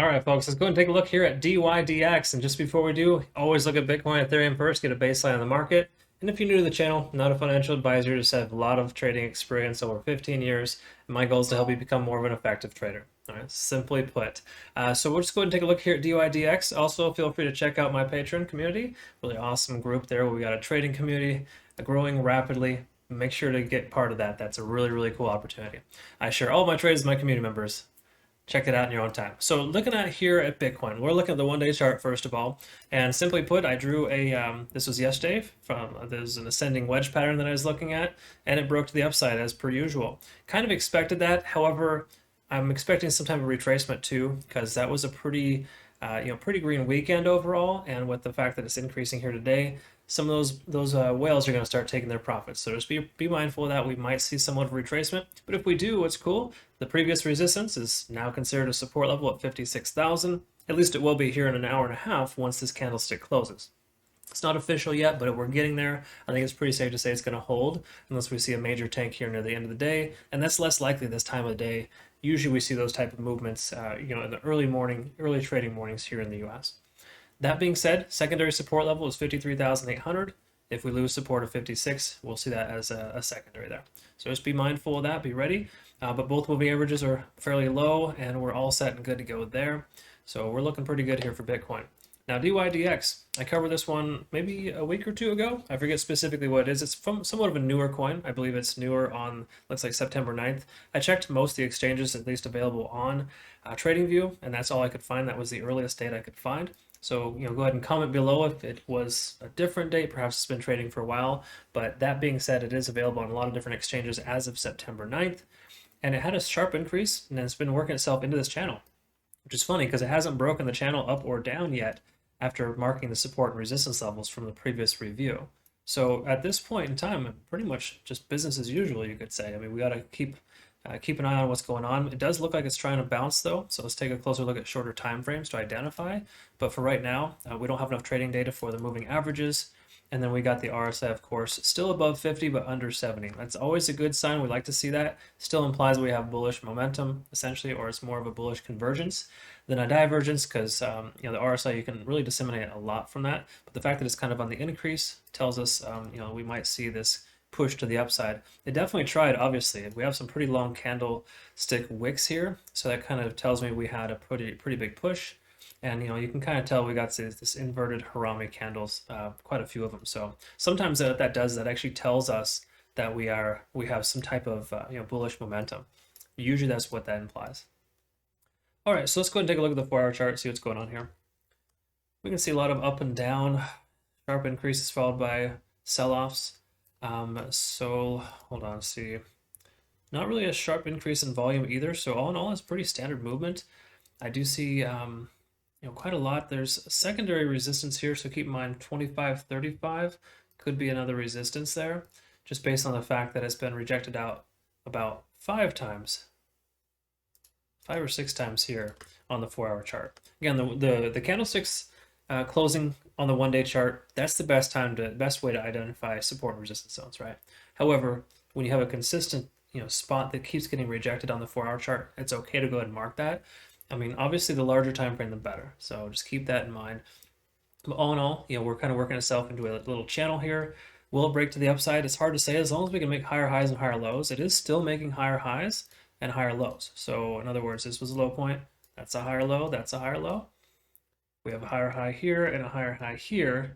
All right, folks, let's go and take a look here at Dydx. And just before we do, always look at Bitcoin, Ethereum first, get a baseline on the market. And if you're new to the channel, not a financial advisor, just have a lot of trading experience over 15 years. And my goal is to help you become more of an effective trader. All right, simply put. So we'll just go ahead and take a look here at Dydx. Also, feel free to check out my Patreon community. Really awesome group there where we got a trading community growing rapidly. Make sure to get part of that. That's a really, really cool opportunity. I share all my trades with my community members. Check it out in your own time. So looking at here at Bitcoin, we're looking at the one-day chart first of all, and simply put, I drew a this was yesterday from there's an ascending wedge pattern that I was looking at, and it broke to the upside as per usual. Kind of expected that. However, I'm expecting some type of retracement too, because that was a pretty pretty green weekend overall, and with the fact that it's increasing here today, some of those whales are going to start taking their profits. So just be mindful of that. We might see somewhat of retracement, but if we do, what's cool, the previous resistance is now considered a support level at 56,000. At least it will be here in an hour and a half once this candlestick closes. It's not official yet, but we're getting there. I think it's pretty safe to say it's going to hold unless we see a major tank here near the end of the day, and that's less likely this time of the day. Usually we see those type of movements, in the early trading mornings here in the U.S. That being said, secondary support level is 53,800. If we lose support of 56, we'll see that as a secondary there. So just be mindful of that, be ready. But both moving averages are fairly low, and we're all set and good to go there. So we're looking pretty good here for Bitcoin. Now, DYDX, I covered this one maybe a week or two ago. I forget specifically what it is. It's from somewhat of a newer coin. I believe it's newer on, looks like September 9th. I checked most of the exchanges at least available on TradingView, and that's all I could find. That was the earliest date I could find. So, go ahead and comment below if it was a different date. Perhaps it's been trading for a while. But that being said, it is available on a lot of different exchanges as of September 9th. And it had a sharp increase, and it's been working itself into this channel, which is funny because it hasn't broken the channel up or down yet after marking the support and resistance levels from the previous review. So at this point in time, pretty much just business as usual, you could say. I mean, we got to keep an eye on what's going on. It does look like it's trying to bounce though, so let's take a closer look at shorter time frames to identify. But for right now, we don't have enough trading data for the moving averages. And then we got the RSI, of course, still above 50, but under 70. That's always a good sign. We like to see that. Still implies we have bullish momentum, essentially, or it's more of a bullish convergence than a divergence, because the RSI, you can really disseminate a lot from that. But the fact that it's kind of on the increase tells us, we might see this push to the upside. It definitely tried, obviously. We have some pretty long candlestick wicks here, so that kind of tells me we had a pretty big push. And you can kind of tell we got this inverted Harami candles, quite a few of them. So sometimes that actually tells us that we have some type of bullish momentum. Usually that's what that implies. All right, so let's go ahead and take a look at the 4-hour chart, see what's going on here. We can see a lot of up and down, sharp increases followed by sell-offs. So hold on, see. Not really a sharp increase in volume either. So all in all, it's pretty standard movement. I do see quite a lot. There's secondary resistance here, so keep in mind 25.35 could be another resistance there, just based on the fact that it's been rejected out about 5 or 6 times here on the 4-hour chart. Again, the candlesticks closing on the 1-day chart, that's the best way to identify support and resistance zones, right? However, when you have a consistent spot that keeps getting rejected on the 4-hour chart, it's okay to go ahead and mark that. I mean, obviously the larger time frame, the better. So just keep that in mind. But all in all, we're kind of working itself into a little channel here. Will it break to the upside? It's hard to say. As long as we can make higher highs and higher lows, it is still making higher highs and higher lows. So in other words, this was a low point. That's a higher low. That's a higher low. We have a higher high here and a higher high here.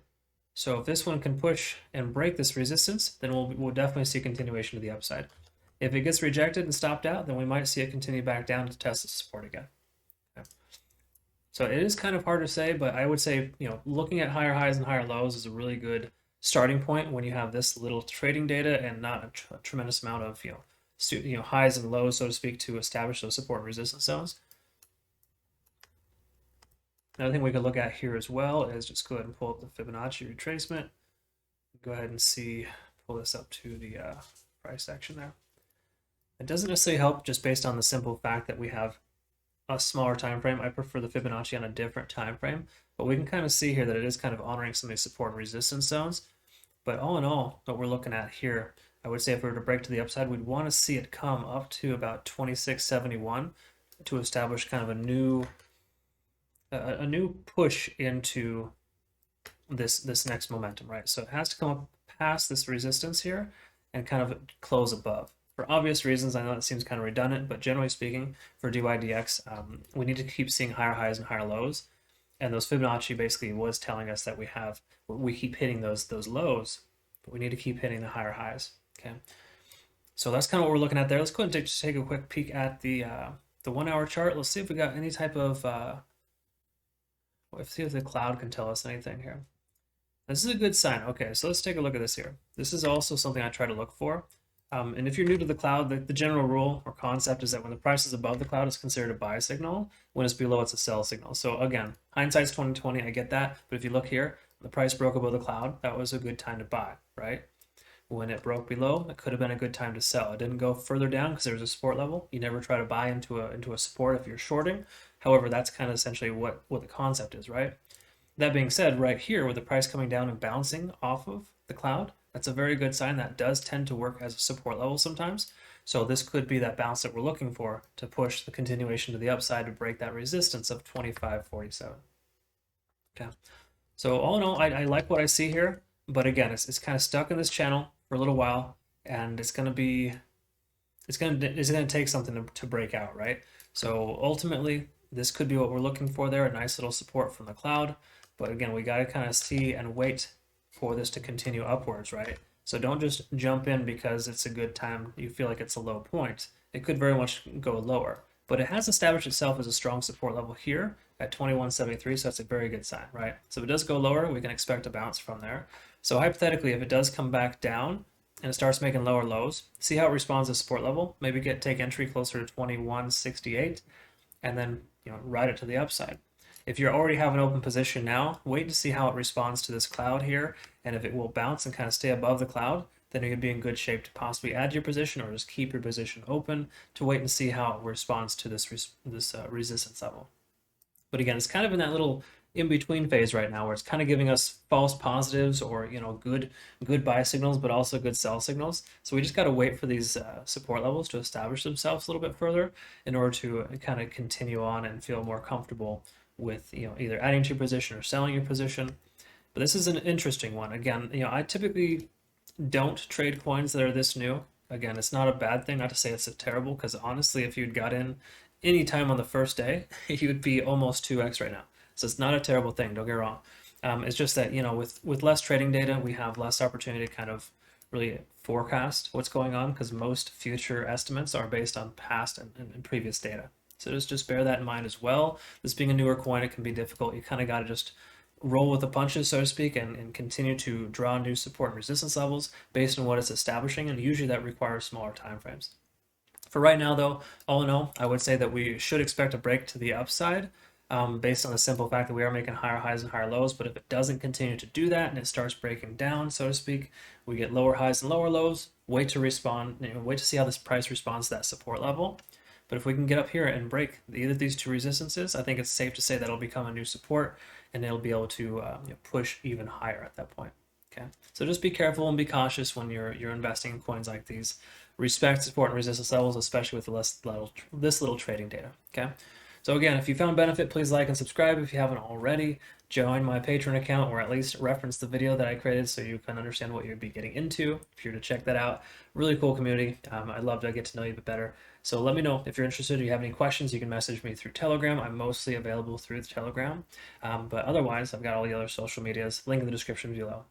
So if this one can push and break this resistance, then we'll definitely see continuation to the upside. If it gets rejected and stopped out, then we might see it continue back down to test the support again. So it is kind of hard to say, but I would say, looking at higher highs and higher lows is a really good starting point when you have this little trading data and not a tremendous amount of, highs and lows, so to speak, to establish those support and resistance zones. Another thing we could look at here as well is just go ahead and pull up the Fibonacci retracement. Go ahead and pull this up to the price action there. It doesn't necessarily help just based on the simple fact that we have a smaller time frame. I prefer the Fibonacci on a different time frame, but we can kind of see here that it is kind of honoring some of these support and resistance zones. But all in all, what we're looking at here, I would say if we were to break to the upside, we'd want to see it come up to about 26.71 to establish kind of a new a new push into this next momentum, right? So it has to come up past this resistance here and kind of close above. For obvious reasons, I know it seems kind of redundant, but generally speaking, for Dydx, we need to keep seeing higher highs and higher lows. And those Fibonacci basically was telling us that we keep hitting those lows, but we need to keep hitting the higher highs. Okay, so that's kind of what we're looking at there. Let's go ahead and just take a quick peek at the 1 hour chart. Let's see if we got any type of let's see if the cloud can tell us anything here. This is a good sign. Okay, so let's take a look at this here. This is also something I try to look for. And if you're new to the cloud, the general rule or concept is that when the price is above the cloud, it's considered a buy signal. When it's below, it's a sell signal. So again, hindsight's 2020, I get that. But if you look here, the price broke above the cloud, that was a good time to buy, right? When it broke below, it could have been a good time to sell. It didn't go further down because there was a support level. You never try to buy into a support if you're shorting. However, that's kind of essentially what the concept is, right? That being said, right here, with the price coming down and bouncing off of the cloud, that's a very good sign. That does tend to work as a support level sometimes. So this could be that bounce that we're looking for to push the continuation to the upside to break that resistance of 25.47. Okay. So all in all, I like what I see here, but again, it's kind of stuck in this channel for a little while, and it's going to take something to break out, right? So ultimately, this could be what we're looking for there, a nice little support from the cloud. But again, we got to kind of see and wait for this to continue upwards, right? So don't just jump in because it's a good time, you feel like it's a low point. It could very much go lower, but it has established itself as a strong support level here at 21.73, so that's a very good sign, right? So if it does go lower, we can expect a bounce from there. So hypothetically, if it does come back down and it starts making lower lows, see how it responds to support level, maybe take entry closer to 21.68, and then ride it to the upside. If you already have an open position now, wait to see how it responds to this cloud here, and if it will bounce and kind of stay above the cloud, then you could be in good shape to possibly add to your position or just keep your position open to wait and see how it responds to this resistance level. But again, it's kind of in that little in-between phase right now where it's kind of giving us false positives or good buy signals, but also good sell signals. So we just got to wait for these support levels to establish themselves a little bit further in order to kind of continue on and feel more comfortable with either adding to your position or selling your position. But this is an interesting one. Again, I typically don't trade coins that are this new. Again, it's not a bad thing, not to say it's terrible, because honestly, if you'd got in any time on the first day, you would be almost 2x right now. So it's not a terrible thing, don't get wrong. It's just that, with less trading data, we have less opportunity to kind of really forecast what's going on, because most future estimates are based on past and previous data. So just bear that in mind as well. This being a newer coin, it can be difficult. You kind of got to just roll with the punches, so to speak, and continue to draw new support and resistance levels based on what it's establishing, and usually that requires smaller time frames. For right now, though, all in all, I would say that we should expect a break to the upside based on the simple fact that we are making higher highs and higher lows. But if it doesn't continue to do that and it starts breaking down, so to speak, we get lower highs and lower lows. Wait to wait to see how this price responds to that support level. But if we can get up here and break either of these two resistances, I think it's safe to say that it'll become a new support and it'll be able to push even higher at that point. Okay, so just be careful and be cautious when you're investing in coins like these. Respect support and resistance levels, especially with this little trading data. Okay, so again, if you found benefit, please like and subscribe if you haven't already. Join my Patreon account, or at least reference the video that I created so you can understand what you'd be getting into if you're to check that out. Really cool community. I'd love to get to know you a bit better. So let me know if you're interested or you have any questions. You can message me through Telegram. I'm mostly available through the Telegram. But otherwise, I've got all the other social medias, link in the description below.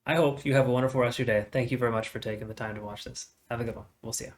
I hope you have a wonderful rest of your day. Thank you very much for taking the time to watch this. Have a good one. We'll see you.